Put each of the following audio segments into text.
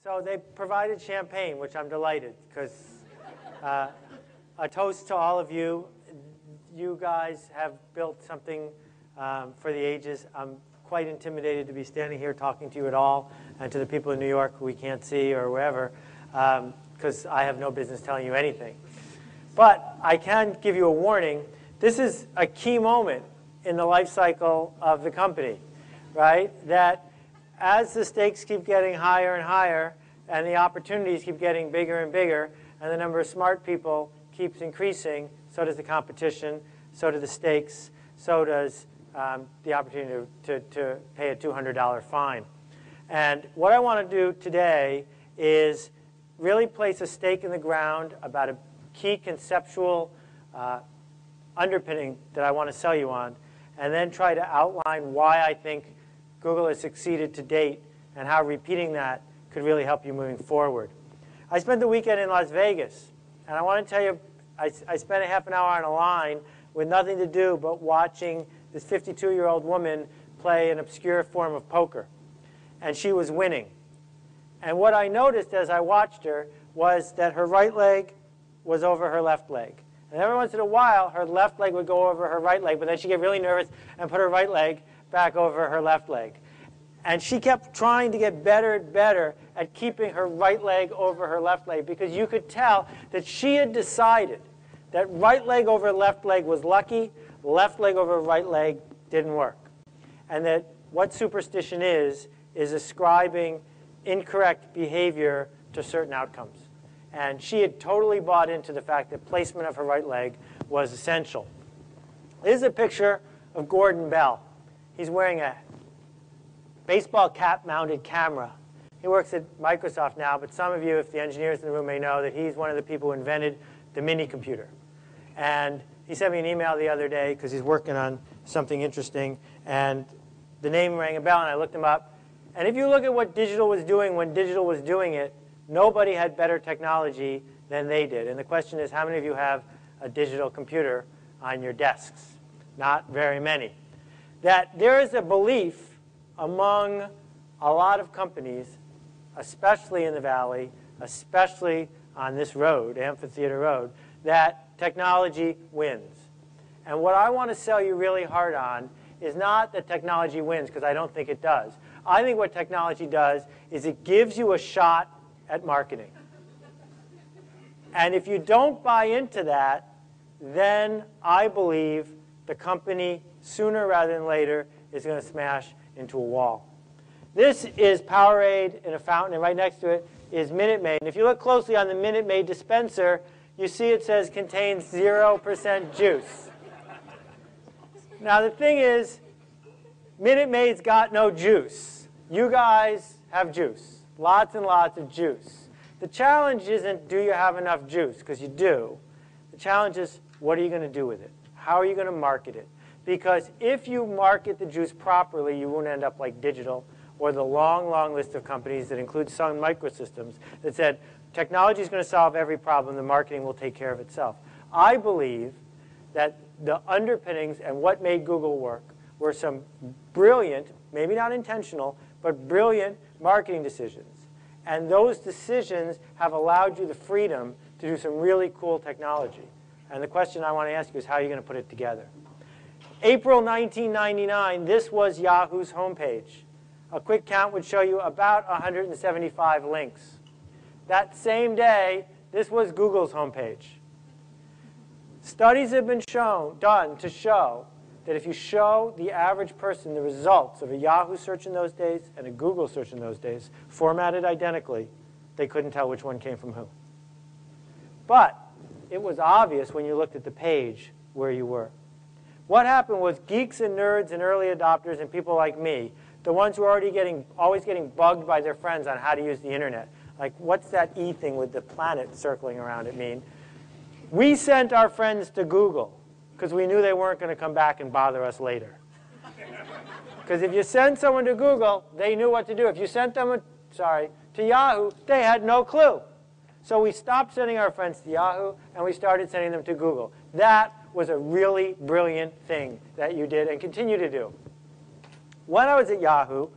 So they provided champagne, which I'm delighted, because a toast to all of you. You guys have built something for the ages. I'm quite intimidated to be standing here talking to you at all, and to the people in New York who we can't see or wherever, because I have no business telling you anything. But I can give you a warning. This is a key moment in the life cycle of the company, right? That as the stakes keep getting higher and higher, and the opportunities keep getting bigger and bigger, and the number of smart people keeps increasing, so does the competition, so do the stakes, so does the opportunity to pay a $200 fine. And what I want to do today is really place a stake in the ground about a key conceptual underpinning that I want to sell you on, and then try to outline why I think Google has succeeded to date and how repeating that could really help you moving forward. I spent the weekend in Las Vegas, and I want to tell you, I spent a half an hour on a line with nothing to do but watching this 52-year-old woman play an obscure form of poker. And she was winning. And what I noticed as I watched her was that her right leg was over her left leg. And every once in a while, her left leg would go over her right leg, but then she'd get really nervous and put her right leg back over her left leg. And she kept trying to get better and better at keeping her right leg over her left leg, because you could tell that she had decided that right leg over left leg was lucky, left leg over right leg didn't work. And that what superstition is ascribing incorrect behavior to certain outcomes. And she had totally bought into the fact that placement of her right leg was essential. Here's a picture of Gordon Bell. He's wearing a baseball cap-mounted camera. He works at Microsoft now, but some of you, if the engineers in the room, may know that he's one of the people who invented the mini computer. And he sent me an email the other day because he's working on something interesting, and the name rang a bell, and I looked him up. And if you look at what digital was doing when digital was doing it, nobody had better technology than they did. And the question is, how many of you have a digital computer on your desks? Not very many. That there is a belief among a lot of companies, especially in the Valley, especially on this road, Amphitheater Road, that technology wins. And what I want to sell you really hard on is not that technology wins, because I don't think it does. I think what technology does is it gives you a shot at marketing. And if you don't buy into that, then I believe the company, sooner rather than later, is going to smash into a wall. This is Powerade in a fountain, and right next to it is Minute Maid. And if you look closely on the Minute Maid dispenser, you see it says contains 0% juice. Now the thing is, Minute Maid's got no juice. You guys have juice. Lots and lots of juice. The challenge isn't, do you have enough juice? Because you do. The challenge is, what are you going to do with it? How are you going to market it? Because if you market the juice properly, you won't end up like Digital or the long, long list of companies that include Sun Microsystems that said, technology is going to solve every problem. The marketing will take care of itself. I believe that the underpinnings and what made Google work were some brilliant, maybe not intentional, but brilliant marketing decisions. And those decisions have allowed you the freedom to do some really cool technology. And the question I want to ask you is, how are you going to put it together? April 1999, this was Yahoo's homepage. A quick count would show you about 175 links. That same day, this was Google's homepage. Studies have been done to show that if you show the average person the results of a Yahoo search in those days and a Google search in those days, formatted identically, they couldn't tell which one came from who. But it was obvious when you looked at the page where you were. What happened was geeks and nerds and early adopters and people like me, the ones who are always getting bugged by their friends on how to use the internet, like what's that E thing with the planet circling around it mean? We sent our friends to Google because we knew they weren't going to come back and bother us later. Because if you send someone to Google, they knew what to do. If you sent them to Yahoo, they had no clue. So we stopped sending our friends to Yahoo, and we started sending them to Google. That was a really brilliant thing that you did and continue to do. When I was at Yahoo,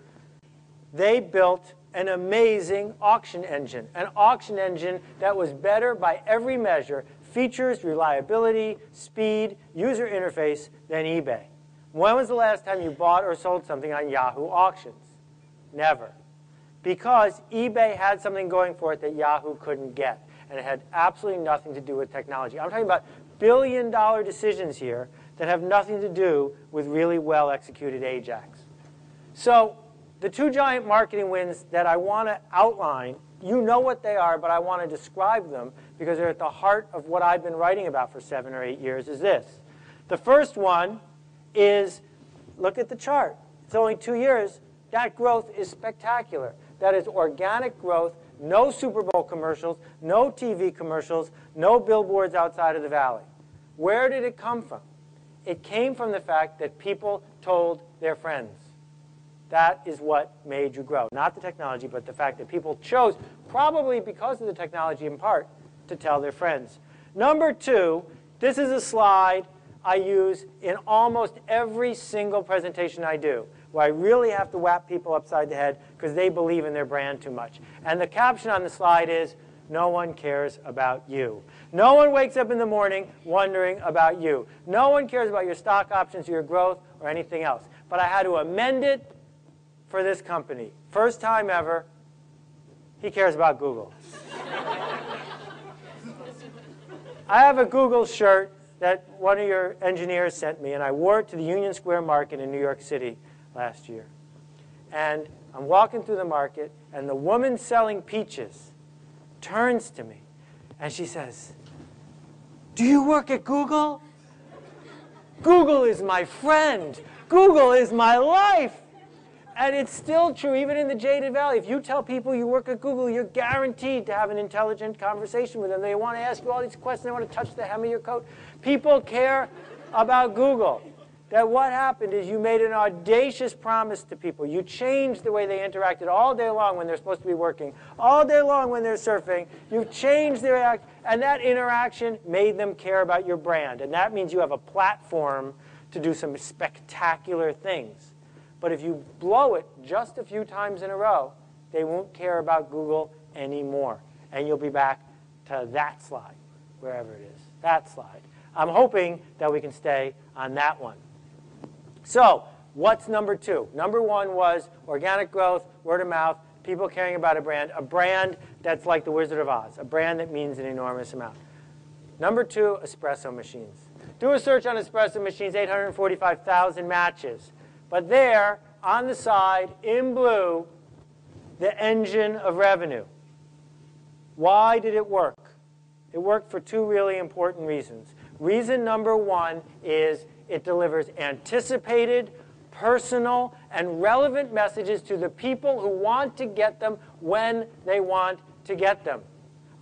they built an amazing auction engine, an auction engine that was better by every measure, features, reliability, speed, user interface, than eBay. When was the last time you bought or sold something on Yahoo Auctions? Never. Because eBay had something going for it that Yahoo couldn't get, and it had absolutely nothing to do with technology. I'm talking about billion-dollar decisions here that have nothing to do with really well-executed Ajax. So the two giant marketing wins that I want to outline, you know what they are, but I want to describe them because they're at the heart of what I've been writing about for 7 or 8 years, is this. The first one is, look at the chart. It's only 2 years. That growth is spectacular. That is organic growth, no Super Bowl commercials, no TV commercials, no billboards outside of the valley. Where did it come from? It came from the fact that people told their friends. That is what made you grow. Not the technology, but the fact that people chose, probably because of the technology in part, to tell their friends. Number 2, this is a slide I use in almost every single presentation I do, where I really have to whap people upside the head because they believe in their brand too much. And the caption on the slide is, no one cares about you. No one wakes up in the morning wondering about you. No one cares about your stock options or your growth or anything else. But I had to amend it for this company. First time ever, he cares about Google. I have a Google shirt that one of your engineers sent me, and I wore it to the Union Square Market in New York City last year. And I'm walking through the market, and the woman selling peaches turns to me, and she says, "Do you work at Google? Google is my friend. Google is my life." And it's still true, even in the Jaded Valley. If you tell people you work at Google, you're guaranteed to have an intelligent conversation with them. They want to ask you all these questions. They want to touch the hem of your coat. People care about Google. That what happened is you made an audacious promise to people. You changed the way they interacted all day long when they're supposed to be working, all day long when they're surfing. You changed their act, and that interaction made them care about your brand. And that means you have a platform to do some spectacular things. But if you blow it just a few times in a row, they won't care about Google anymore. And you'll be back to that slide, wherever it is, that slide. I'm hoping that we can stay on that one. So what's number 2? Number 1 was organic growth, word of mouth, people caring about a brand that's like the Wizard of Oz, a brand that means an enormous amount. Number 2, espresso machines. Do a search on espresso machines, 845,000 matches. But there, on the side, in blue, the engine of revenue. Why did it work? It worked for 2 really important reasons. Reason number 1 is it delivers anticipated, personal, and relevant messages to the people who want to get them when they want to get them.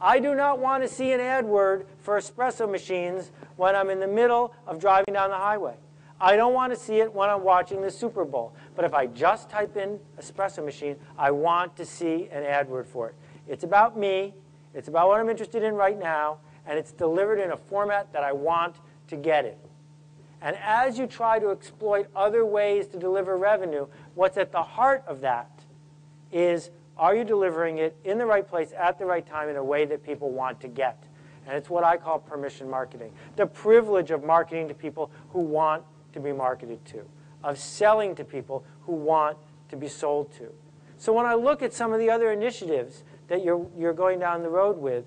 I do not want to see an AdWord for espresso machines when I'm in the middle of driving down the highway. I don't want to see it when I'm watching the Super Bowl. But if I just type in espresso machine, I want to see an AdWord for it. It's about me. It's about what I'm interested in right now. And it's delivered in a format that I want to get it. And as you try to exploit other ways to deliver revenue, what's at the heart of that is, are you delivering it in the right place at the right time in a way that people want to get? And it's what I call permission marketing. The privilege of marketing to people who want to be marketed to, of selling to people who want to be sold to. So when I look at some of the other initiatives that you're going down the road with,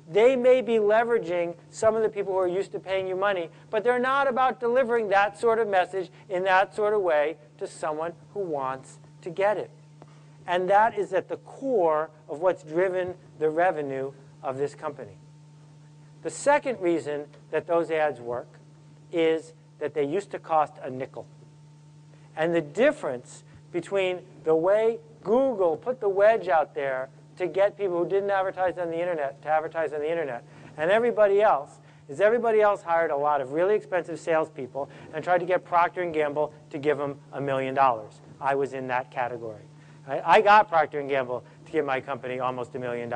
they may be leveraging some of the people who are used to paying you money, but they're not about delivering that sort of message in that sort of way to someone who wants to get it. And that is at the core of what's driven the revenue of this company. The second reason that those ads work is that they used to cost a nickel. And the difference between the way Google put the wedge out there to get people who didn't advertise on the internet to advertise on the internet and everybody else is everybody else hired a lot of really expensive salespeople and tried to get Procter & Gamble to give them $1 million. I was in that category. I got Procter & Gamble to give my company almost $1 million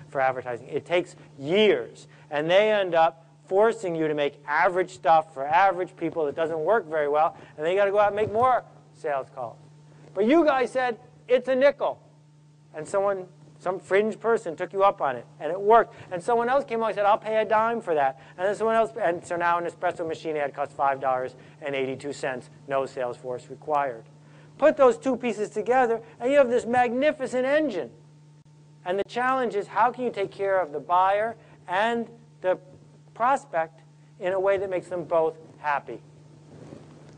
for advertising. It takes years, and they end up forcing you to make average stuff for average people that doesn't work very well, and then you got to go out and make more sales calls. But you guys said, it's a nickel. and some fringe person took you up on it, and it worked. And someone else came along and said, I'll pay a dime for that. And then someone else, and so now an espresso machine ad costs $5.82, no sales force required. Put those two pieces together, and you have this magnificent engine. And the challenge is, how can you take care of the buyer and the prospect in a way that makes them both happy?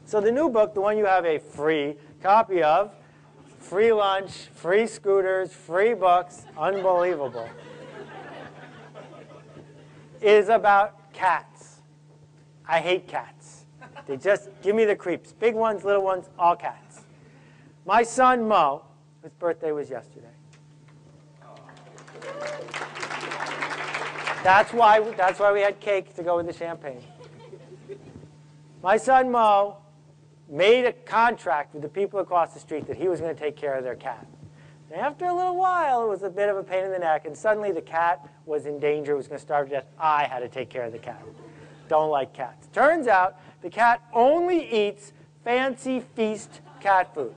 So the new book, the one you have a free copy of, free lunch, free scooters, free books, unbelievable, is about cats. I hate cats. They just give me the creeps. Big ones, little ones, all cats. My son, Mo, whose birthday was yesterday. That's why we had cake to go with the champagne. My son, Mo, made a contract with the people across the street that he was going to take care of their cat. And after a little while, it was a bit of a pain in the neck, and suddenly the cat was in danger, was going to starve to death. I had to take care of the cat. Don't like cats. Turns out the cat only eats Fancy Feast cat food.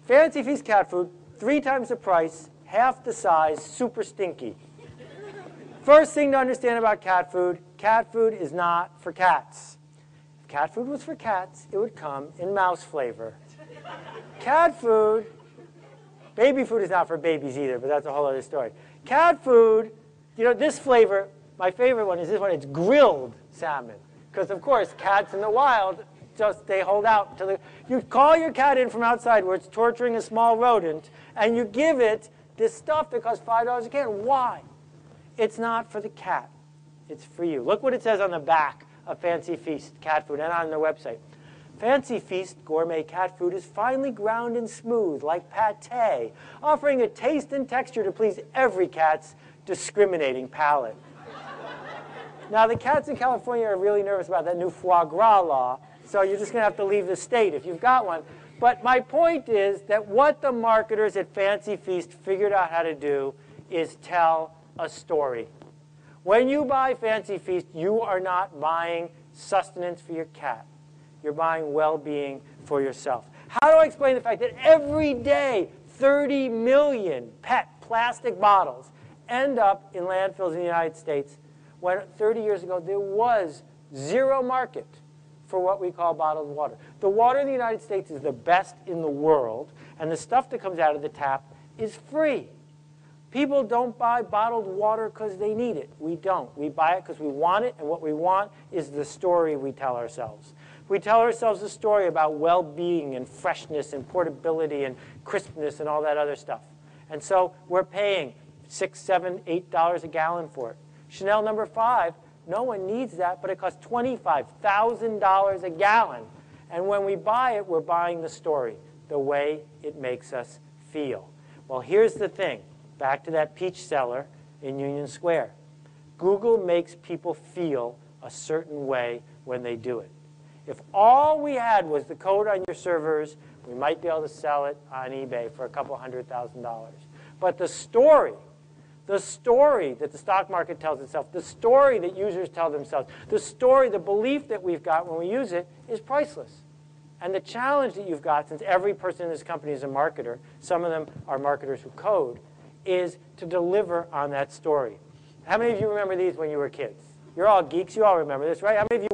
Fancy Feast cat food, 3 times the price, half the size, super stinky. First thing to understand about cat food is not for cats. If cat food was for cats, it would come in mouse flavor. Cat food, baby food is not for babies either, but that's a whole other story. Cat food, you know, this flavor, my favorite one is this one, it's grilled salmon. Because, of course, cats in the wild, they hold out till you call your cat in from outside where it's torturing a small rodent, and you give it this stuff that costs $5 a can. Why? It's not for the cat. It's for you. Look what it says on the back of Fancy Feast cat food and on their website. Fancy Feast gourmet cat food is finely ground and smooth, like pâté, offering a taste and texture to please every cat's discriminating palate. Now, the cats in California are really nervous about that new foie gras law, so you're just going to have to leave the state if you've got one. But my point is that what the marketers at Fancy Feast figured out how to do is tell a story. When you buy Fancy Feast, you are not buying sustenance for your cat. You're buying well-being for yourself. How do I explain the fact that every day 30 million pet plastic bottles end up in landfills in the United States when 30 years ago there was zero market for what we call bottled water? The water in the United States is the best in the world, and the stuff that comes out of the tap is free. People don't buy bottled water because they need it. We don't. We buy it because we want it, and what we want is the story we tell ourselves. We tell ourselves a story about well-being and freshness and portability and crispness and all that other stuff. And so we're paying $6, $7, $8 a gallon for it. Chanel No. 5, no one needs that, but it costs $25,000 a gallon. And when we buy it, we're buying the story, the way it makes us feel. Well, here's the thing. Back to that peach seller in Union Square. Google makes people feel a certain way when they do it. If all we had was the code on your servers, we might be able to sell it on eBay for a couple $100,000. But the story that the stock market tells itself, the story that users tell themselves, the story, the belief that we've got when we use it is priceless. And the challenge that you've got, since every person in this company is a marketer, some of them are marketers who code, is to deliver on that story. How many of you remember these when you were kids? You're all geeks. You all remember this, right? How many of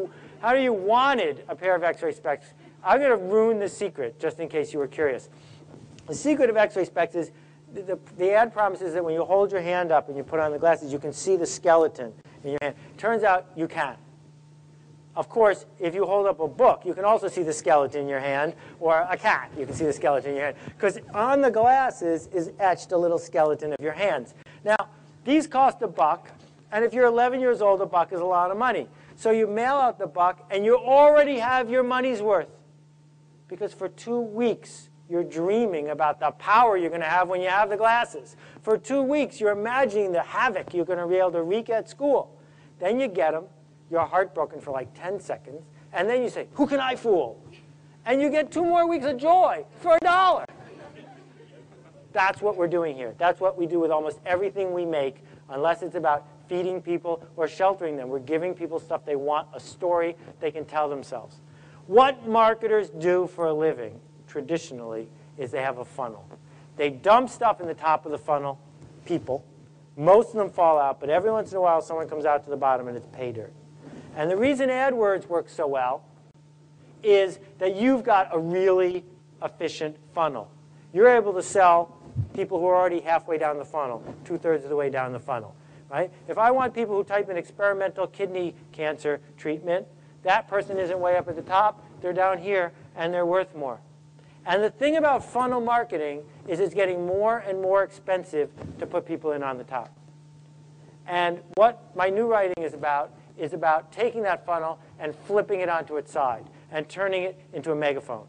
you wanted a pair of X-ray specs? I'm going to ruin the secret, just in case you were curious. The secret of X-ray specs is the ad promises that when you hold your hand up and you put on the glasses, you can see the skeleton in your hand. Turns out you can't. Of course, if you hold up a book, you can also see the skeleton in your hand, or a cat, you can see the skeleton in your hand. Because on the glasses is etched a little skeleton of your hands. Now, these cost $1, and if you're 11 years old, $1 is a lot of money. So you mail out the $1, and you already have your money's worth. Because for 2 weeks, you're dreaming about the power you're going to have when you have the glasses. For 2 weeks, you're imagining the havoc you're going to be able to wreak at school. Then you get them. You're heartbroken for like 10 seconds, and then you say, who can I fool? And you get 2 more weeks of joy for $1. That's what we're doing here. That's what we do with almost everything we make, unless it's about feeding people or sheltering them. We're giving people stuff they want, a story they can tell themselves. What marketers do for a living, traditionally, is they have a funnel. They dump stuff in the top of the funnel, people. Most of them fall out, but every once in a while someone comes out to the bottom and it's pay dirt. And the reason AdWords works so well is that you've got a really efficient funnel. You're able to sell people who are already halfway down the funnel, 2/3 of the way down the funnel. Right? If I want people who type in experimental kidney cancer treatment, that person isn't way up at the top. They're down here, and they're worth more. And the thing about funnel marketing is it's getting more and more expensive to put people in on the top. And what my new writing is about taking that funnel and flipping it onto its side and turning it into a megaphone.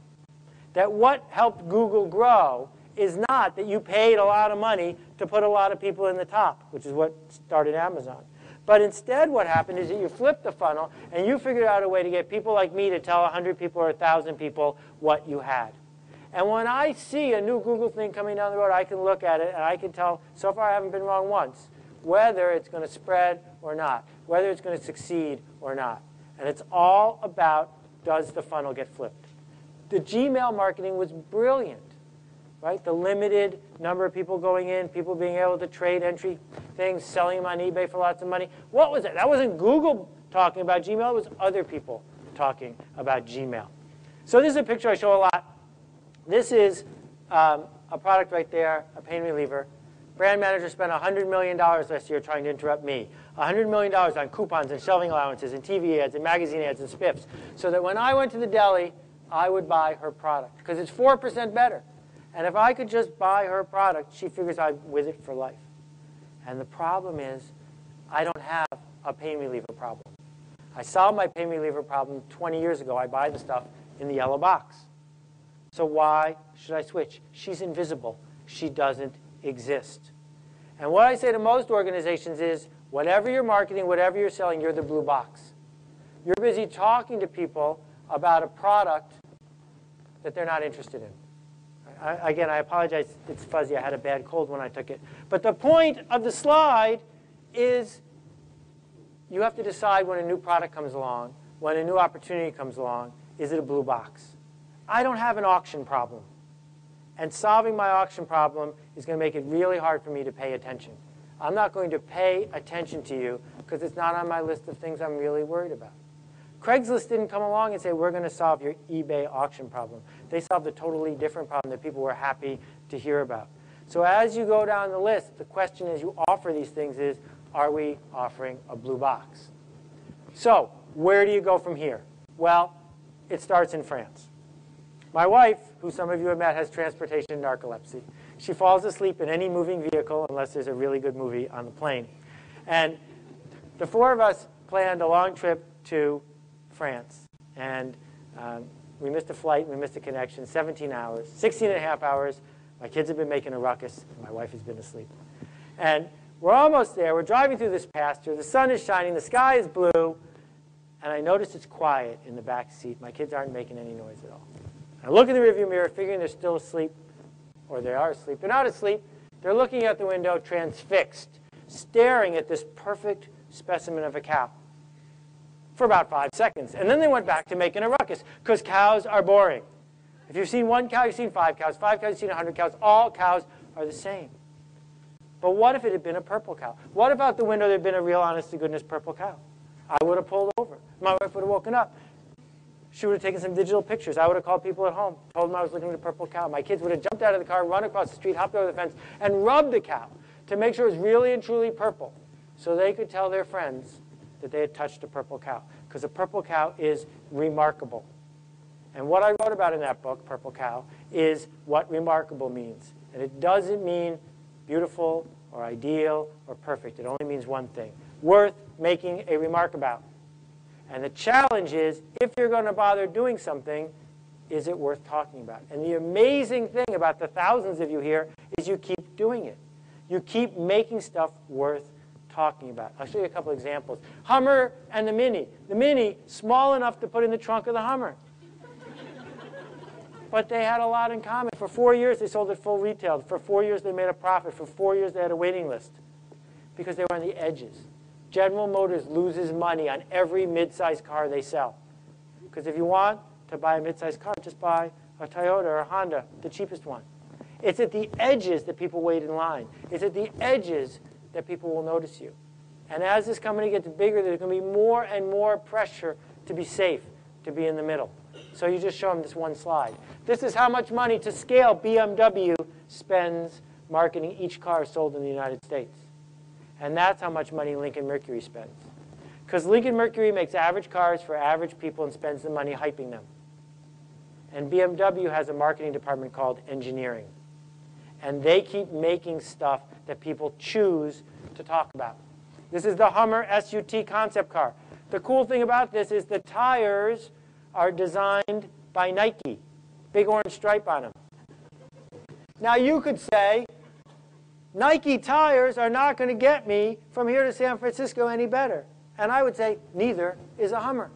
That what helped Google grow is not that you paid a lot of money to put a lot of people in the top, which is what started Amazon. But instead what happened is that you flipped the funnel and you figured out a way to get people like me to tell 100 people or 1,000 people what you had. And when I see a new Google thing coming down the road, I can look at it and I can tell, so far I haven't been wrong once, whether it's going to spread or not, whether it's going to succeed or not. And it's all about, does the funnel get flipped? The Gmail marketing was brilliant. Right? The limited number of people going in, people being able to trade entry things, selling them on eBay for lots of money. What was it? That wasn't Google talking about Gmail. It was other people talking about Gmail. So this is a picture I show a lot. This is a product right there, a pain reliever. Brand manager spent $100 million last year trying to interrupt me. $100 million on coupons and shelving allowances and TV ads and magazine ads and spiffs, so that when I went to the deli, I would buy her product, because it's 4% better. And if I could just buy her product, she figures I'm with it for life. And the problem is, I don't have a pain reliever problem. I solved my pain reliever problem 20 years ago. I buy the stuff in the yellow box. So why should I switch? She's invisible. She doesn't exist. And what I say to most organizations is, whatever you're marketing, whatever you're selling, you're the blue box. You're busy talking to people about a product that they're not interested in. Again, I apologize, it's fuzzy. I had a bad cold when I took it. But the point of the slide is you have to decide when a new product comes along, when a new opportunity comes along, is it a blue box? I don't have an auction problem. And solving my auction problem is going to make it really hard for me to pay attention. I'm not going to pay attention to you because it's not on my list of things I'm really worried about. Craigslist didn't come along and say, we're going to solve your eBay auction problem. They solved a totally different problem that people were happy to hear about. So as you go down the list, the question as you offer these things is, are we offering a blue box? So where do you go from here? Well, it starts in France. My wife, who some of you have met, has transportation narcolepsy. She falls asleep in any moving vehicle unless there's a really good movie on the plane. And the four of us planned a long trip to France. And we missed a flight, we missed a connection, 17 hours, 16 and a half hours. My kids have been making a ruckus, and my wife has been asleep. And we're almost there. We're driving through this pasture. The sun is shining. The sky is blue. And I notice it's quiet in the back seat. My kids aren't making any noise at all. I look in the rearview mirror, figuring they're still asleep, or they are asleep. They're not asleep. They're looking out the window, transfixed, staring at this perfect specimen of a cow for about 5 seconds. And then they went back to making a ruckus, because cows are boring. If you've seen one cow, you've seen 5 cows. 5 cows, you've seen 100 cows. All cows are the same. But what if it had been a purple cow? What if out the window there had been a real honest-to-goodness purple cow? I would have pulled over. My wife would have woken up. She would have taken some digital pictures. I would have called people at home, told them I was looking at a purple cow. My kids would have jumped out of the car, run across the street, hopped over the fence, and rubbed the cow to make sure it was really and truly purple, so they could tell their friends that they had touched a purple cow. Because a purple cow is remarkable. And what I wrote about in that book, Purple Cow, is what remarkable means. And it doesn't mean beautiful or ideal or perfect. It only means one thing: worth making a remark about. And the challenge is, if you're going to bother doing something, is it worth talking about? And the amazing thing about the thousands of you here is you keep doing it. You keep making stuff worth talking about. I'll show you a couple examples. Hummer and the Mini. The Mini, small enough to put in the trunk of the Hummer. But they had a lot in common. For 4 years, they sold it full retail. For 4 years, they made a profit. For 4 years, they had a waiting list because they were on the edges. General Motors loses money on every mid-sized car they sell. Because if you want to buy a mid-sized car, just buy a Toyota or a Honda, the cheapest one. It's at the edges that people wait in line. It's at the edges that people will notice you. And as this company gets bigger, there's going to be more and more pressure to be safe, to be in the middle. So you just show them this one slide. This is how much money to scale BMW spends marketing each car sold in the United States. And that's how much money Lincoln Mercury spends. Because Lincoln Mercury makes average cars for average people and spends the money hyping them. And BMW has a marketing department called engineering. And they keep making stuff that people choose to talk about. This is the Hummer SUT concept car. The cool thing about this is the tires are designed by Nike. Big orange stripe on them. Now you could say, Nike tires are not going to get me from here to San Francisco any better. And I would say, neither is a Hummer.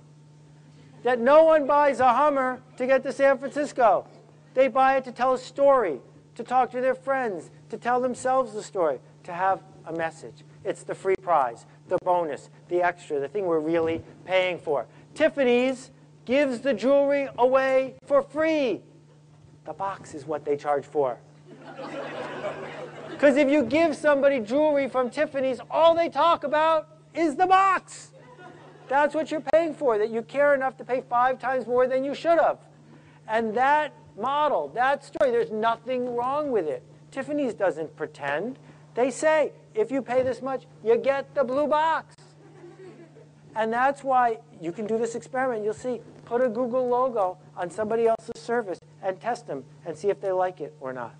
That no one buys a Hummer to get to San Francisco. They buy it to tell a story, to talk to their friends, to tell themselves the story, to have a message. It's the free prize, the bonus, the extra, the thing we're really paying for. Tiffany's gives the jewelry away for free. The box is what they charge for. Because if you give somebody jewelry from Tiffany's, all they talk about is the box. That's what you're paying for, that you care enough to pay 5 times more than you should have. And that model, that story, there's nothing wrong with it. Tiffany's doesn't pretend. They say, if you pay this much, you get the blue box. And that's why you can do this experiment. You'll see, put a Google logo on somebody else's service and test them and see if they like it or not.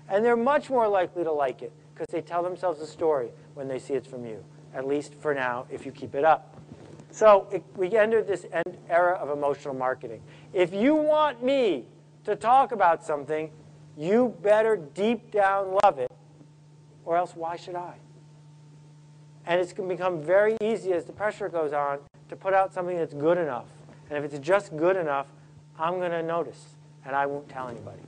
And they're much more likely to like it because they tell themselves a story when they see it's from you, at least for now, if you keep it up. So we entered this era of emotional marketing. If you want me to talk about something, you better deep down love it, or else why should I? And it's going to become very easy as the pressure goes on to put out something that's good enough. And if it's just good enough, I'm going to notice, and I won't tell anybody.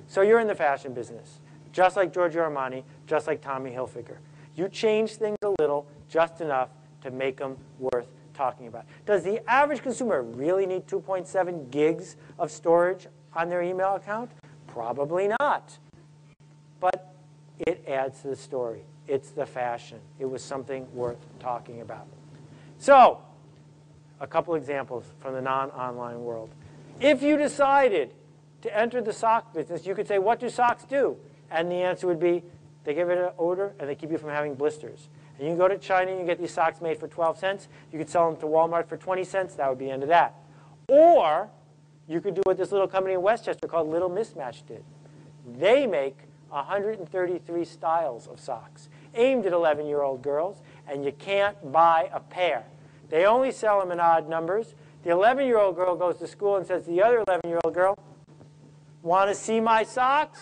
So you're in the fashion business, just like Giorgio Armani, just like Tommy Hilfiger. You change things a little, just enough to make them worth talking about. Does the average consumer really need 2.7 gigs of storage on their email account? Probably not. But it adds to the story. It's the fashion. It was something worth talking about. So, a couple examples from the non-online world. If you decided to enter the sock business, you could say, what do socks do? And the answer would be, they give it an odor and they keep you from having blisters. And you can go to China and you get these socks made for 12 cents. You could sell them to Walmart for 20 cents. That would be the end of that. Or you could do what this little company in Westchester called Little Mismatch did. They make 133 styles of socks aimed at 11-year-old girls, and you can't buy a pair. They only sell them in odd numbers. The 11-year-old girl goes to school and says to the other 11-year-old girl, want to see my socks?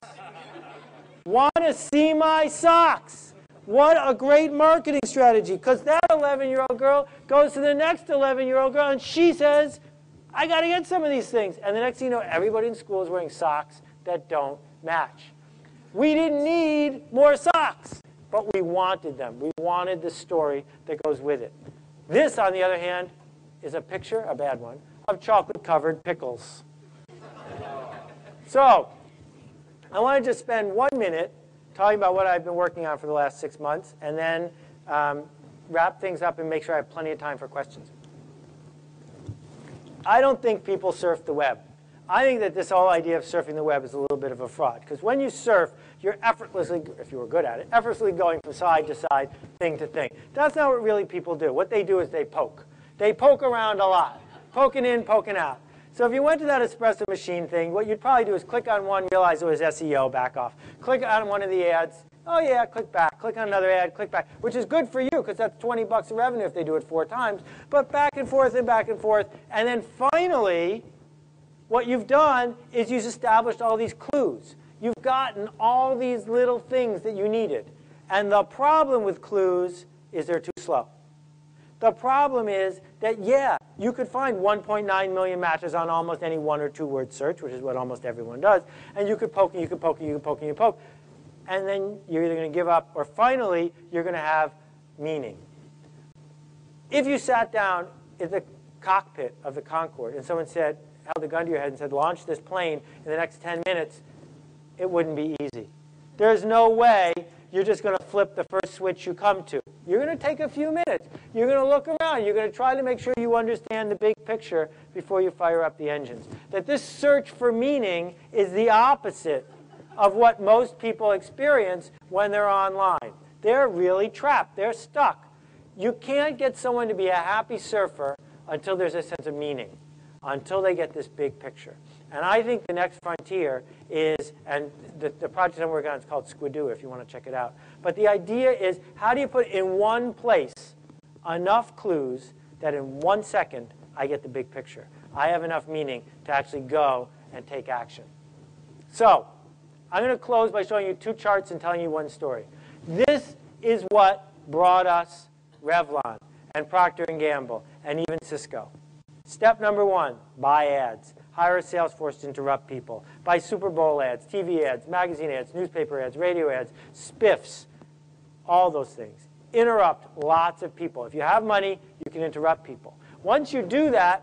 Want to see my socks? What a great marketing strategy, because that 11-year-old girl goes to the next 11-year-old girl, and she says, I got to get some of these things. And the next thing you know, everybody in school is wearing socks that don't match. We didn't need more socks, but we wanted them. We wanted the story that goes with it. This, on the other hand, is a picture, a bad one, of chocolate-covered pickles. So, I want to just spend 1 minute talking about what I've been working on for the last 6 months, and then wrap things up and make sure I have plenty of time for questions. I don't think people surf the web. I think that this whole idea of surfing the web is a little bit of a fraud. Because when you surf, you're effortlessly, if you were good at it, effortlessly going from side to side, thing to thing. That's not what really people do. What they do is they poke. They poke around a lot. Poking in, poking out. So if you went to that espresso machine thing, what you'd probably do is click on one, realize it was SEO, back off. Click on one of the ads. Oh, yeah, click back. Click on another ad, click back, which is good for you because that's 20 bucks of revenue if they do it 4 times. But back and forth and back and forth. And then finally, what you've done is you've established all these clues. You've gotten all these little things that you needed. And the problem with clues is they're too slow. The problem is that, yeah, you could find 1.9 million matches on almost any 1 or 2 word search, which is what almost everyone does. And you could poke and you could poke and you could poke and you poke. And then you're either going to give up or finally you're going to have meaning. If you sat down in the cockpit of the Concorde and someone said, held a gun to your head and said, launch this plane in the next 10 minutes, it wouldn't be easy. There's no way you're just going to flip the first switch you come to. You're going to take a few minutes. You're going to look around. You're going to try to make sure you understand the big picture before you fire up the engines. That this search for meaning is the opposite of what most people experience when they're online. They're really trapped. They're stuck. You can't get someone to be a happy surfer until there's a sense of meaning, until they get this big picture. And I think the next frontier is, and the project I'm working on is called Squidoo, if you want to check it out. But the idea is, how do you put in one place enough clues that in 1 second I get the big picture? I have enough meaning to actually go and take action. So I'm going to close by showing you 2 charts and telling you one story. This is what brought us Revlon and Procter & Gamble and even Cisco. Step number 1, buy ads. Hire a sales force to interrupt people. Buy Super Bowl ads, TV ads, magazine ads, newspaper ads, radio ads, spiffs, all those things. Interrupt lots of people. If you have money, you can interrupt people. Once you do that,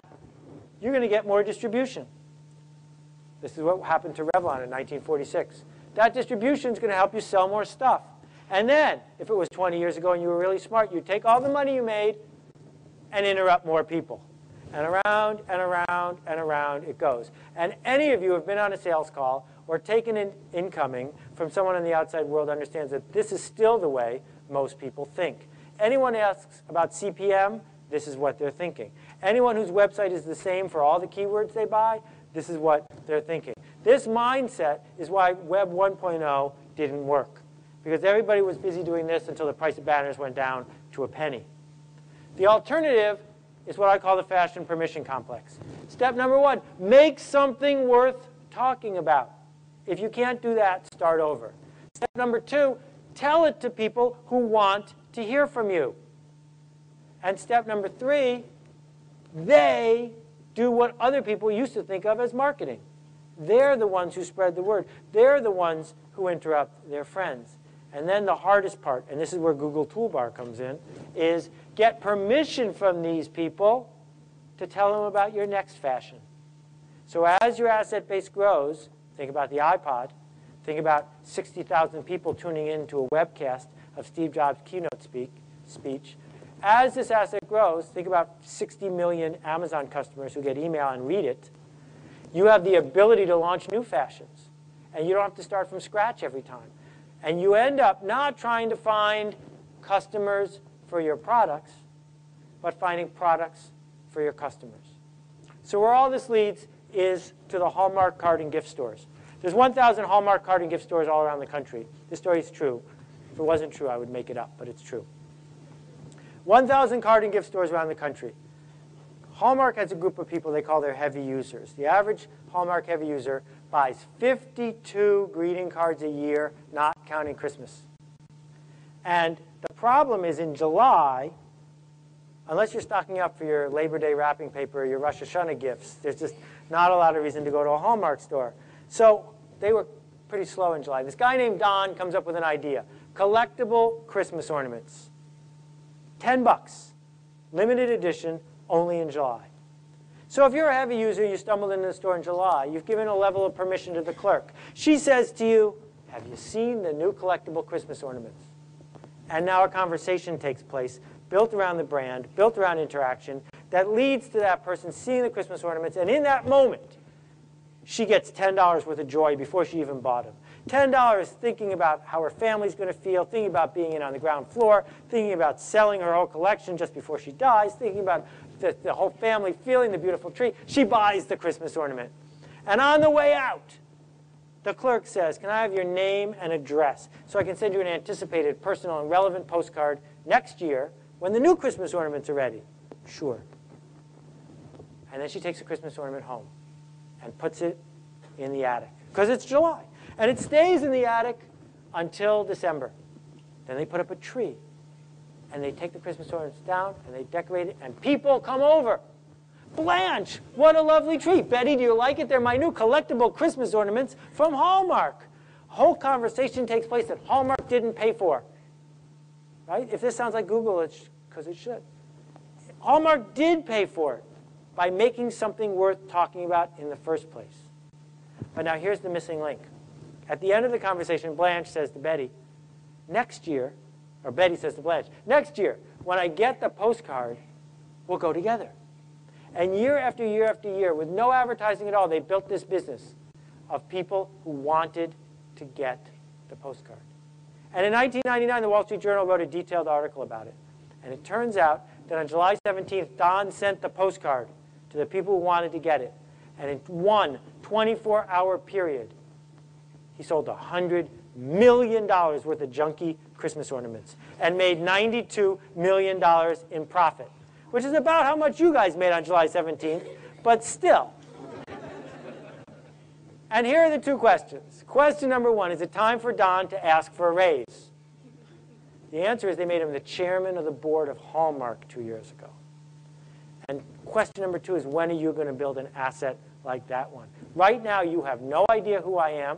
you're going to get more distribution. This is what happened to Revlon in 1946. That distribution is going to help you sell more stuff. And then, if it was 20 years ago and you were really smart, you'd take all the money you made and interrupt more people. And around and around and around it goes. And any of you who have been on a sales call or taken an incoming from someone in the outside world understands that this is still the way most people think. Anyone asks about CPM, this is what they're thinking. Anyone whose website is the same for all the keywords they buy, this is what they're thinking. This mindset is why Web 1.0 didn't work. Because everybody was busy doing this until the price of banners went down to a penny. The alternative is what I call the fashion permission complex. Step number 1, make something worth talking about. If you can't do that, start over. Step number 2, tell it to people who want to hear from you. And step number 3, they do what other people used to think of as marketing. They're the ones who spread the word. They're the ones who interrupt their friends. And then the hardest part, and this is where Google Toolbar comes in, is get permission from these people to tell them about your next fashion. So as your asset base grows, think about the iPod, think about 60,000 people tuning in to a webcast of Steve Jobs' keynote speech. As this asset grows, think about 60 million Amazon customers who get email and read it. You have the ability to launch new fashions. And you don't have to start from scratch every time. And you end up not trying to find customers for your products, but finding products for your customers. So where all this leads is to the Hallmark card and gift stores. There's 1,000 Hallmark card and gift stores all around the country. This story is true. If it wasn't true, I would make it up, but it's true. 1,000 card and gift stores around the country. Hallmark has a group of people they call their heavy users. The average Hallmark heavy user buys 52 greeting cards a year, not counting Christmas. And the problem is in July, unless you're stocking up for your Labor Day wrapping paper or your Rosh Hashanah gifts, there's just not a lot of reason to go to a Hallmark store. So they were pretty slow in July. This guy named Don comes up with an idea. Collectible Christmas ornaments. $10, limited edition, only in July. So if you're a heavy user, you stumbled into the store in July, you've given a level of permission to the clerk. She says to you, have you seen the new collectible Christmas ornaments? And now a conversation takes place, built around the brand, built around interaction, that leads to that person seeing the Christmas ornaments, and in that moment, she gets $10 worth of joy before she even bought them. $10 thinking about how her family's going to feel, thinking about being in on the ground floor, thinking about selling her whole collection just before she dies, thinking about the whole family feeling the beautiful tree. She buys the Christmas ornament. And on the way out, the clerk says, can I have your name and address so I can send you an anticipated, personal, and relevant postcard next year when the new Christmas ornaments are ready? Sure. And then she takes the Christmas ornament home and puts it in the attic because it's July. And it stays in the attic until December. Then they put up a tree. And they take the Christmas ornaments down, and they decorate it, and people come over. Blanche, what a lovely tree. Betty, do you like it? They're my new collectible Christmas ornaments from Hallmark. A whole conversation takes place that Hallmark didn't pay for. Right? If this sounds like Google, it's because it should. Hallmark did pay for it by making something worth talking about in the first place. But now here's the missing link. At the end of the conversation, Blanche says to Betty, next year, or Betty says to Blanche, next year, when I get the postcard, we'll go together. And year after year after year, with no advertising at all, they built this business of people who wanted to get the postcard. And in 1999, the Wall Street Journal wrote a detailed article about it. And it turns out that on July 17th, Don sent the postcard to the people who wanted to get it. And in one 24-hour period, he sold $100 million worth of junky Christmas ornaments and made $92 million in profit, which is about how much you guys made on July 17th, but still. And here are the two questions. Question number one, is it time for Don to ask for a raise? The answer is they made him the chairman of the board of Hallmark 2 years ago. And question number two is, when are you going to build an asset like that one? Right now, you have no idea who I am.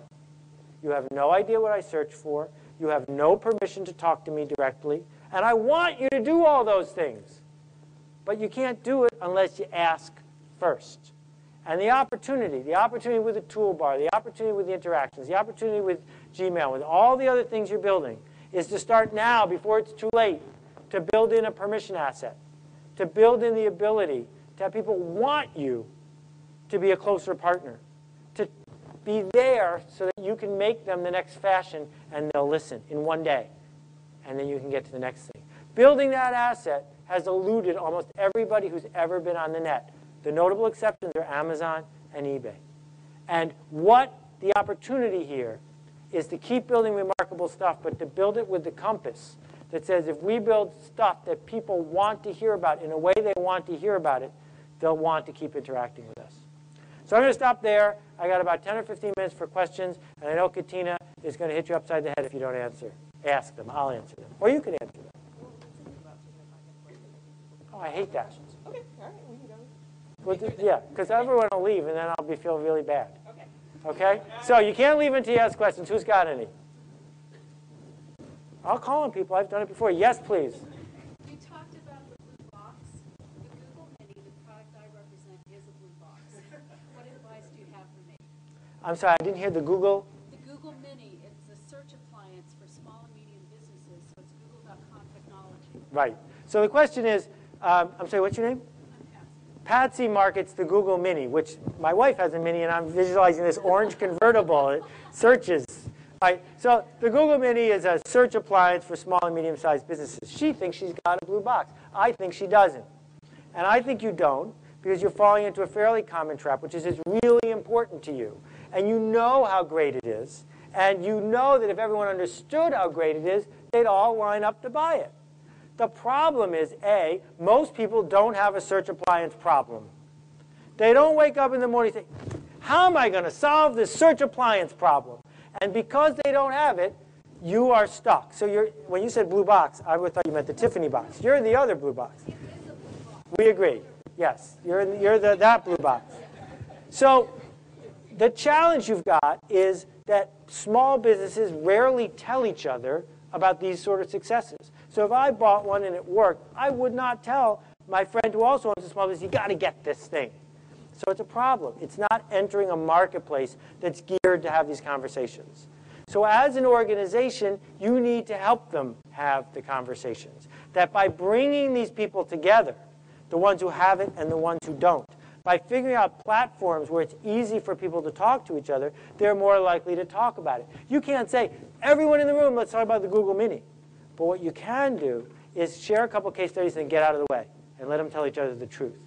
You have no idea what I search for. You have no permission to talk to me directly. And I want you to do all those things. But you can't do it unless you ask first. And the opportunity with the toolbar, the opportunity with the interactions, the opportunity with Gmail, with all the other things you're building, is to start now before it's too late to build in a permission asset, to build in the ability to have people want you to be a closer partner, to be there so that you can make them the next fashion and they'll listen in one day. And then you can get to the next thing. Building that asset has eluded almost everybody who's ever been on the net. The notable exceptions are Amazon and eBay. And what the opportunity here is to keep building remarkable stuff, but to build it with the compass that says if we build stuff that people want to hear about in a way they want to hear about it, they'll want to keep interacting with us. So I'm going to stop there. I got about 10 or 15 minutes for questions, and I know Katina is going to hit you upside the head if you don't answer. Ask them. I'll answer them. Or you can answer them. Oh, I hate that. Okay, all right, we can go. Well, yeah, because everyone will leave, and then I'll feel really bad. Okay? So you can't leave until you ask questions. Who's got any? I'll call on people. I've done it before. Yes, please. You talked about the blue box. The Google Mini, the product I represent, is a blue box. What advice do you have for me? I'm sorry, I didn't hear the Google. The Google Mini, it's a search appliance for small and medium businesses, so it's google.com technology. Right. So the question is, I'm sorry, what's your name? Patsy markets the Google Mini, which my wife has a Mini, and I'm visualizing this orange convertible. It searches. Right. So the Google Mini is a search appliance for small and medium-sized businesses. She thinks she's got a blue box. I think she doesn't. And I think you don't, because you're falling into a fairly common trap, which is it's really important to you. And you know how great it is. And you know that if everyone understood how great it is, they'd all line up to buy it. The problem is, A, most people don't have a search appliance problem. They don't wake up in the morning and say, how am I going to solve this search appliance problem? And because they don't have it, you are stuck. So when you said blue box, I thought you meant the Tiffany box. You're in the other blue box. We agree. Yes, you're that blue box. So the challenge you've got is that small businesses rarely tell each other about these sort of successes. So if I bought one and it worked, I would not tell my friend who also owns a small business, you got to get this thing. So it's a problem. It's not entering a marketplace that's geared to have these conversations. So as an organization, you need to help them have the conversations. That by bringing these people together, the ones who have it and the ones who don't, by figuring out platforms where it's easy for people to talk to each other, they're more likely to talk about it. You can't say, everyone in the room, let's talk about the Google Mini. But what you can do is share a couple case studies and get out of the way and let them tell each other the truth.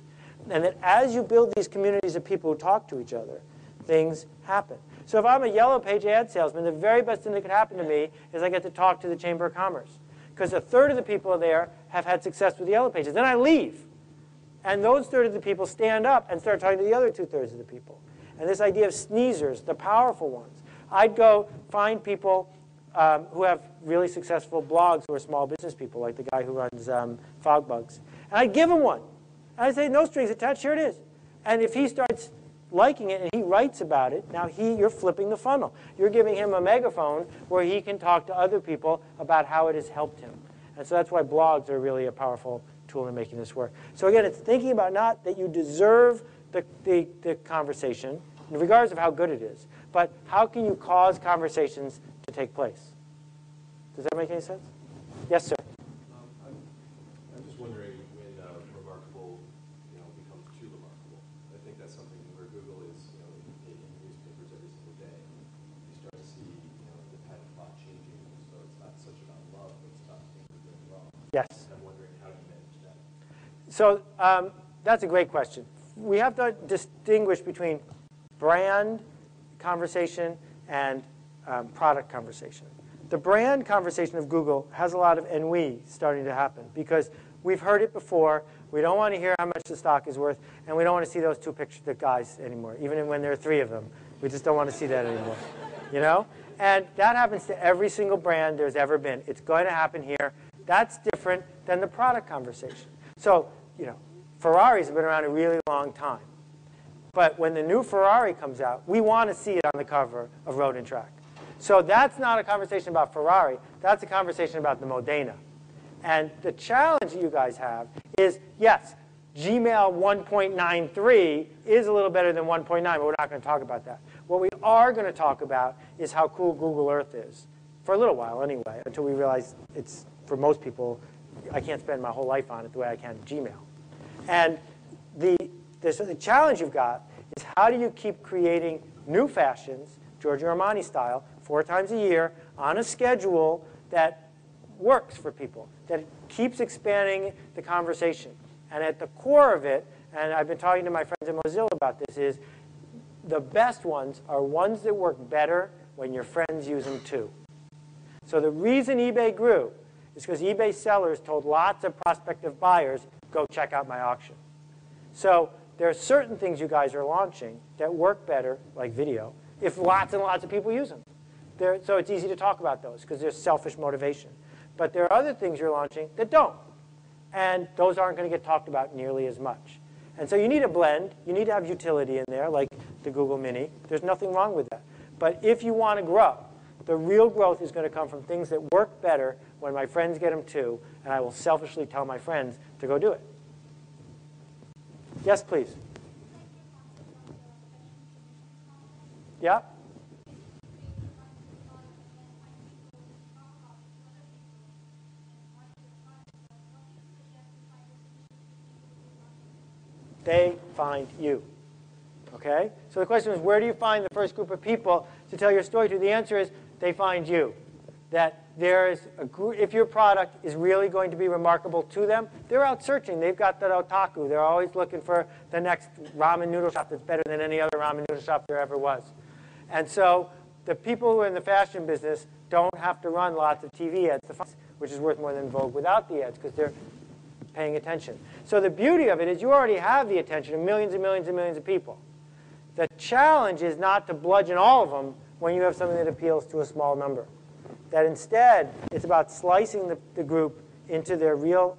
And that as you build these communities of people who talk to each other, things happen. So if I'm a Yellow Page ad salesman, the very best thing that could happen to me is I get to talk to the Chamber of Commerce. Because a third of the people there have had success with Yellow Pages. Then I leave. And those third of the people stand up and start talking to the other two-thirds of the people. And this idea of sneezers, the powerful ones. I'd go find people who have really successful blogs who are small business people, like the guy who runs Fogbugs. And I'd give him one. And I'd say, no strings attached, here it is. And if he starts liking it and he writes about it, now you're flipping the funnel. You're giving him a megaphone where he can talk to other people about how it has helped him. And so that's why blogs are really a powerful tool in making this work. So again, it's thinking about not that you deserve the conversation, regardless of how good it is, but how can you cause conversations to take place? Does that make any sense? Yes, sir. I'm just wondering when remarkable, becomes too remarkable. I think that's something where Google is, in newspapers every single day. You start to see, the kind of plot changing, so it's not such about love, but it's about things are doing wrong. Yes. I'm wondering how you manage that. So that's a great question. We have to distinguish between brand conversation and product conversation. The brand conversation of Google has a lot of ennui starting to happen because we've heard it before. We don't want to hear how much the stock is worth, and we don't want to see those two pictures of guys anymore, even when there are three of them. We just don't want to see that anymore, And that happens to every single brand there's ever been. It's going to happen here. That's different than the product conversation. So, Ferraris have been around a really long time. But when the new Ferrari comes out, we want to see it on the cover of Road and Track. So that's not a conversation about Ferrari. That's a conversation about the Modena. And the challenge that you guys have is, yes, Gmail 1.93 is a little better than 1.9, but we're not going to talk about that. What we are going to talk about is how cool Google Earth is, for a little while anyway, until we realize it's, for most people, I can't spend my whole life on it the way I can Gmail. And the challenge you've got is how do you keep creating new fashions, Giorgio Armani style, 4 times a year, on a schedule that works for people, that keeps expanding the conversation. And at the core of it, and I've been talking to my friends at Mozilla about this, is the best ones are ones that work better when your friends use them too. So the reason eBay grew is because eBay sellers told lots of prospective buyers, go check out my auction. So there are certain things you guys are launching that work better, like video, if lots and lots of people use them. So it's easy to talk about those because there's selfish motivation. But there are other things you're launching that don't. And those aren't going to get talked about nearly as much. And so you need a blend. You need to have utility in there, like the Google Mini. There's nothing wrong with that. But if you want to grow, the real growth is going to come from things that work better when my friends get them too, and I will selfishly tell my friends to go do it. Yes, please. Yeah? They find you. Okay? So the question is, where do you find the first group of people to tell your story to? The answer is, they find you. That there is a group, if your product is really going to be remarkable to them, they're out searching. They've got that otaku. They're always looking for the next ramen noodle shop that's better than any other ramen noodle shop there ever was. And so the people who are in the fashion business don't have to run lots of TV ads, which is worth more than Vogue without the ads, because they're paying attention. So the beauty of it is you already have the attention of millions and millions and millions of people. The challenge is not to bludgeon all of them when you have something that appeals to a small number. That instead, it's about slicing the group into their real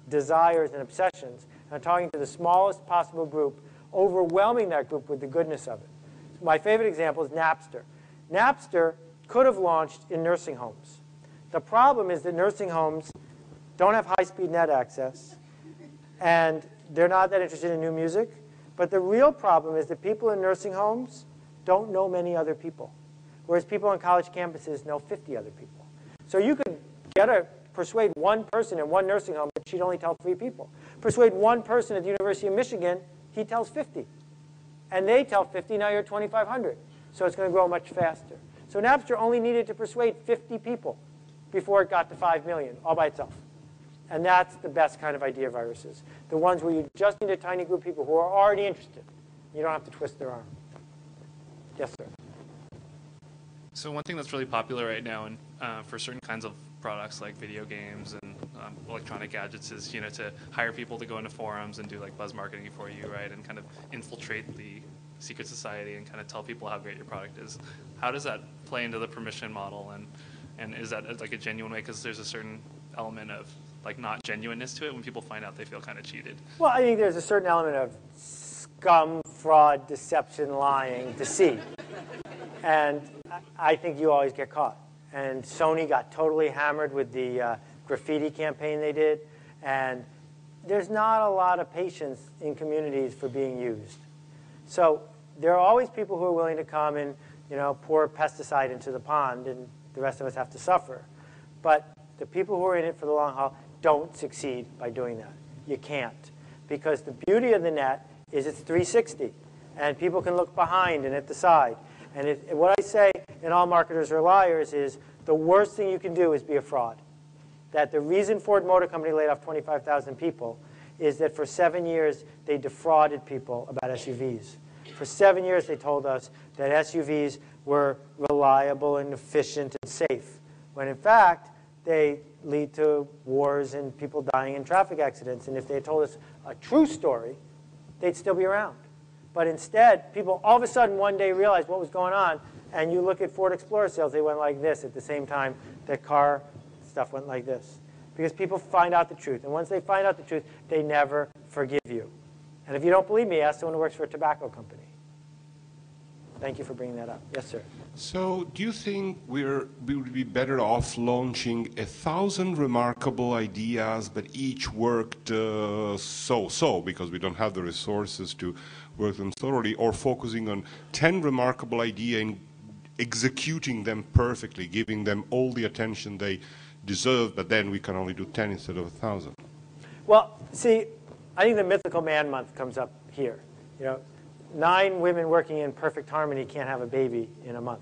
desires and obsessions, and talking to the smallest possible group, overwhelming that group with the goodness of it. So my favorite example is Napster. Napster could have launched in nursing homes. The problem is that nursing homes don't have high-speed net access, and they're not that interested in new music. But the real problem is that people in nursing homes don't know many other people, whereas people on college campuses know 50 other people. So you could persuade one person in one nursing home, but she'd only tell 3 people. Persuade one person at the University of Michigan, he tells 50. And they tell 50, now you're at 2,500. So it's going to grow much faster. So Napster only needed to persuade 50 people before it got to 5 million, all by itself. And that's the best kind of idea viruses. The ones where you just need a tiny group of people who are already interested. You don't have to twist their arm. Yes, sir. So one thing that's really popular right now and for certain kinds of products like video games and electronic gadgets is, to hire people to go into forums and do like buzz marketing for you, right? And kind of infiltrate the secret society and kind of tell people how great your product is. How does that play into the permission model? And is that like a genuine way? Because there's a certain element of like not genuineness to it. When people find out, they feel kind of cheated. Well, I think there's a certain element of scum, fraud, deception, lying, deceit. And I think you always get caught. And Sony got totally hammered with the graffiti campaign they did. And there's not a lot of patience in communities for being used. So there are always people who are willing to come and pour pesticide into the pond, and the rest of us have to suffer. But the people who are in it for the long haul don't succeed by doing that. You can't. Because the beauty of the net is it's 360. And people can look behind and at the side. And what I say in All Marketers Are Liars is the worst thing you can do is be a fraud. That the reason Ford Motor Company laid off 25,000 people is that for 7 years they defrauded people about SUVs. For 7 years they told us that SUVs were reliable and efficient and safe, when in fact they lead to wars and people dying in traffic accidents. And if they had told us a true story, they'd still be around. But instead, people all of a sudden one day realized what was going on, and you look at Ford Explorer sales, they went like this at the same time that car stuff went like this. Because people find out the truth. And once they find out the truth, they never forgive you. And if you don't believe me, ask someone who works for a tobacco company. Thank you for bringing that up. Yes, sir. So do you think we would be better off launching 1,000 remarkable ideas, but each worked so-so because we don't have the resources to work them thoroughly, or focusing on 10 remarkable ideas and executing them perfectly, giving them all the attention they deserve, but then we can only do 10 instead of 1,000? Well, see, I think the mythical man month comes up here. 9 women working in perfect harmony can't have a baby in a month.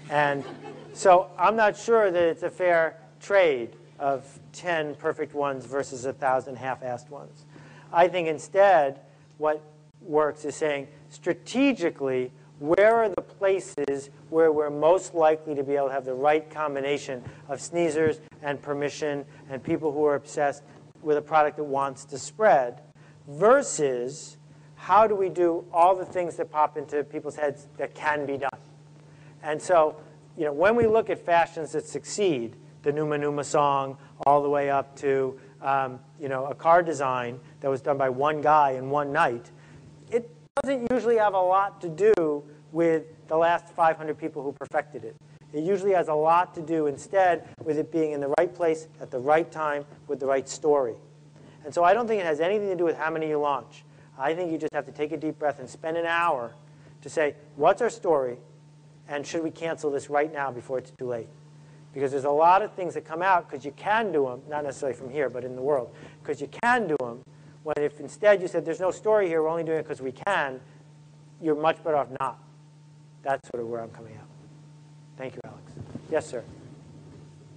And so I'm not sure that it's a fair trade of 10 perfect ones versus 1,000 half-assed ones. I think instead what works is saying strategically, where are the places where we're most likely to be able to have the right combination of sneezers and permission and people who are obsessed with a product that wants to spread, versus how do we do all the things that pop into people's heads that can be done? And so, when we look at fashions that succeed, the Numa Numa song, all the way up to, a car design that was done by one guy in one night, it doesn't usually have a lot to do with the last 500 people who perfected it. It usually has a lot to do instead with it being in the right place at the right time with the right story. And so I don't think it has anything to do with how many you launch. I think you just have to take a deep breath and spend an hour to say, what's our story, and should we cancel this right now before it's too late? Because there's a lot of things that come out because you can do them, not necessarily from here, but in the world, because you can do them, when if instead you said, there's no story here, we're only doing it because we can, you're much better off not. That's sort of where I'm coming out. Thank you, Alex. Yes, sir.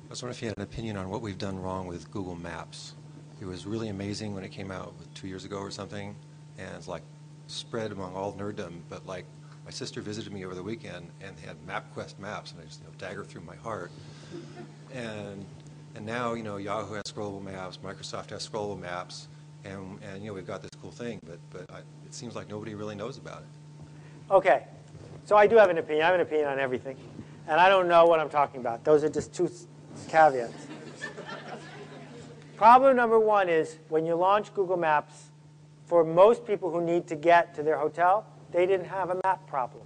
I was wondering if you had an opinion on what we've done wrong with Google Maps. It was really amazing when it came out 2 years ago or something, and it's like spread among all nerddom, but like my sister visited me over the weekend and they had MapQuest maps, and I just dagger through my heart. And now Yahoo has scrollable maps, Microsoft has scrollable maps, and we've got this cool thing, but it seems like nobody really knows about it. Okay, so I do have an opinion. I have an opinion on everything, and I don't know what I'm talking about. Those are just 2 caveats. Problem number 1 is when you launch Google Maps, for most people who need to get to their hotel, they didn't have a map problem.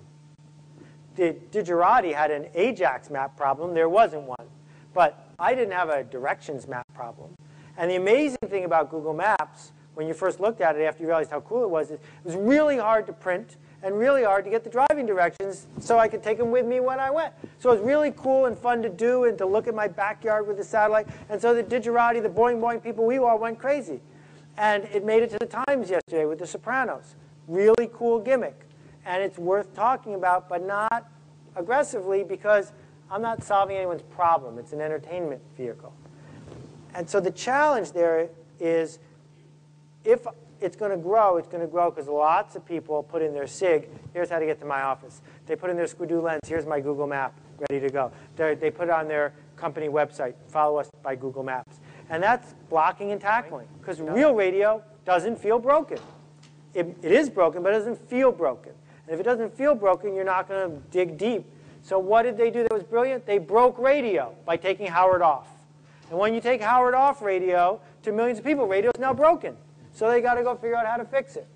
Digerati had an Ajax map problem. There wasn't one. But I didn't have a directions map problem. And the amazing thing about Google Maps, when you first looked at it after you realized how cool it was really hard to print and really hard to get the driving directions so I could take them with me when I went. So it was really cool and fun to do and to look at my backyard with the satellite. And so the Digerati, the Boing Boing people, we all went crazy. And it made it to the Times yesterday with The Sopranos. Really cool gimmick. And it's worth talking about, but not aggressively, because I'm not solving anyone's problem. It's an entertainment vehicle. And so the challenge there is, if it's going to grow because lots of people put in their SIG, here's how to get to my office. They put in their Squidoo Lens, here's my Google map, ready to go. They put it on their company website, follow us by Google Maps. And that's blocking and tackling, because real radio doesn't feel broken. It is broken, but it doesn't feel broken. And if it doesn't feel broken, you're not going to dig deep. So what did they do that was brilliant? They broke radio by taking Howard off. And when you take Howard off radio to millions of people, radio is now broken. So they got to go figure out how to fix it.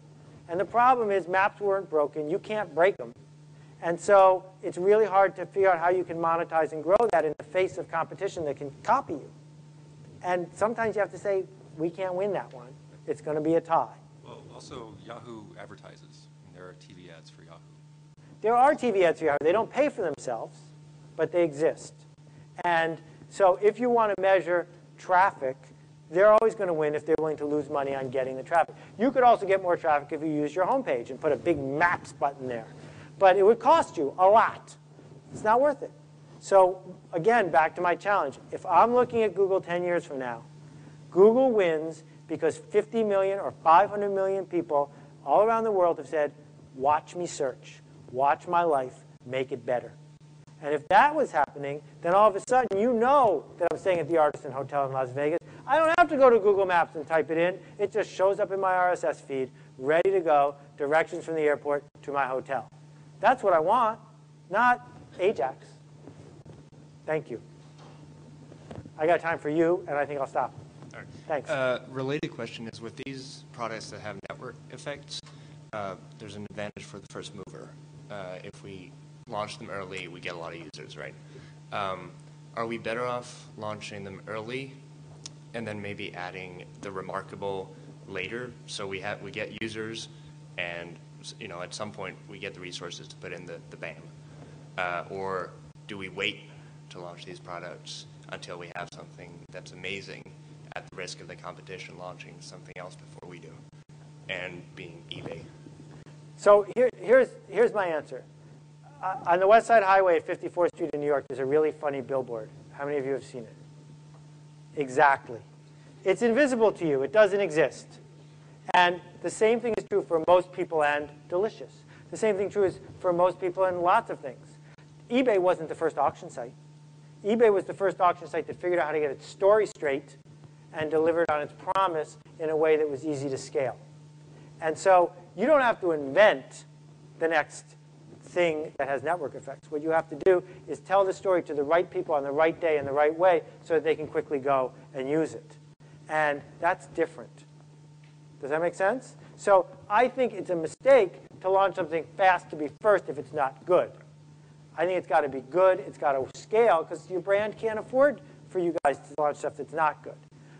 And the problem is maps weren't broken. You can't break them. And so it's really hard to figure out how you can monetize and grow that in the face of competition that can copy you. And sometimes you have to say, we can't win that one. It's going to be a tie. Well, also Yahoo advertises. And there are TV ads for Yahoo. there are TV ads for Yahoo. They don't pay for themselves, but they exist. And so if you want to measure traffic, they're always going to win if they're willing to lose money on getting the traffic. You could also get more traffic if you use your homepage and put a big Maps button there. But it would cost you a lot. It's not worth it. So again, back to my challenge. If I'm looking at Google 10 years from now, Google wins because 50 million or 500 million people all around the world have said, watch me search, watch my life, make it better. And if that was happening, then all of a sudden you know that I'm staying at the Artisan Hotel in Las Vegas. I don't have to go to Google Maps and type it in. It just shows up in my RSS feed, ready to go, directions from the airport to my hotel. That's what I want, not Ajax. Thank you. I got time for you, and I think I'll stop. All right. Thanks. Related question is, with these products that have network effects, there's an advantage for the first mover. If we launch them early, we get a lot of users, right? Are we better off launching them early and then maybe adding the remarkable later, so we get users, and at some point we get the resources to put in the BAM? Or do we wait to launch these products until we have something that's amazing, at the risk of the competition launching something else before we do, and being eBay? So here's my answer. On the West Side Highway at 54th Street in New York, there's a really funny billboard. How many of you have seen it? Exactly. It's invisible to you. It doesn't exist. And the same thing is true for most people and Delicious. The same thing true is for most people and lots of things. eBay wasn't the first auction site. eBay was the first auction site that figured out how to get its story straight and delivered on its promise in a way that was easy to scale. And so you don't have to invent the next thing that has network effects. What you have to do is tell the story to the right people on the right day in the right way so that they can quickly go and use it. And that's different. Does that make sense? So I think it's a mistake to launch something fast to be first if it's not good. I think it's got to be good. It's got to scale, because your brand can't afford for you guys to launch stuff that's not good.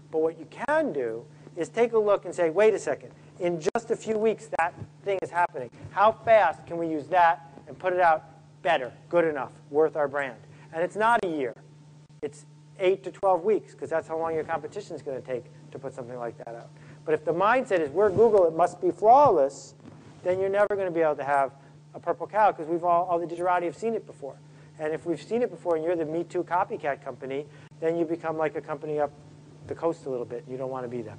But what you can do is take a look and say, wait a second. In just a few weeks, that thing is happening. How fast can we use that and put it out better, good enough, worth our brand? And it's not a year. It's 8 to 12 weeks, because that's how long your competition is going to take to put something like that out. But if the mindset is, we're Google, it must be flawless, then you're never going to be able to have a purple cow, because we've all the literati have seen it before. And if we've seen it before and you're the Me Too copycat company, then you become like a company up the coast a little bit. You don't want to be them.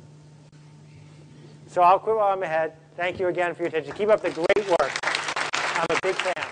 So I'll quit while I'm ahead. Thank you again for your attention. Keep up the great work. I'm a big fan.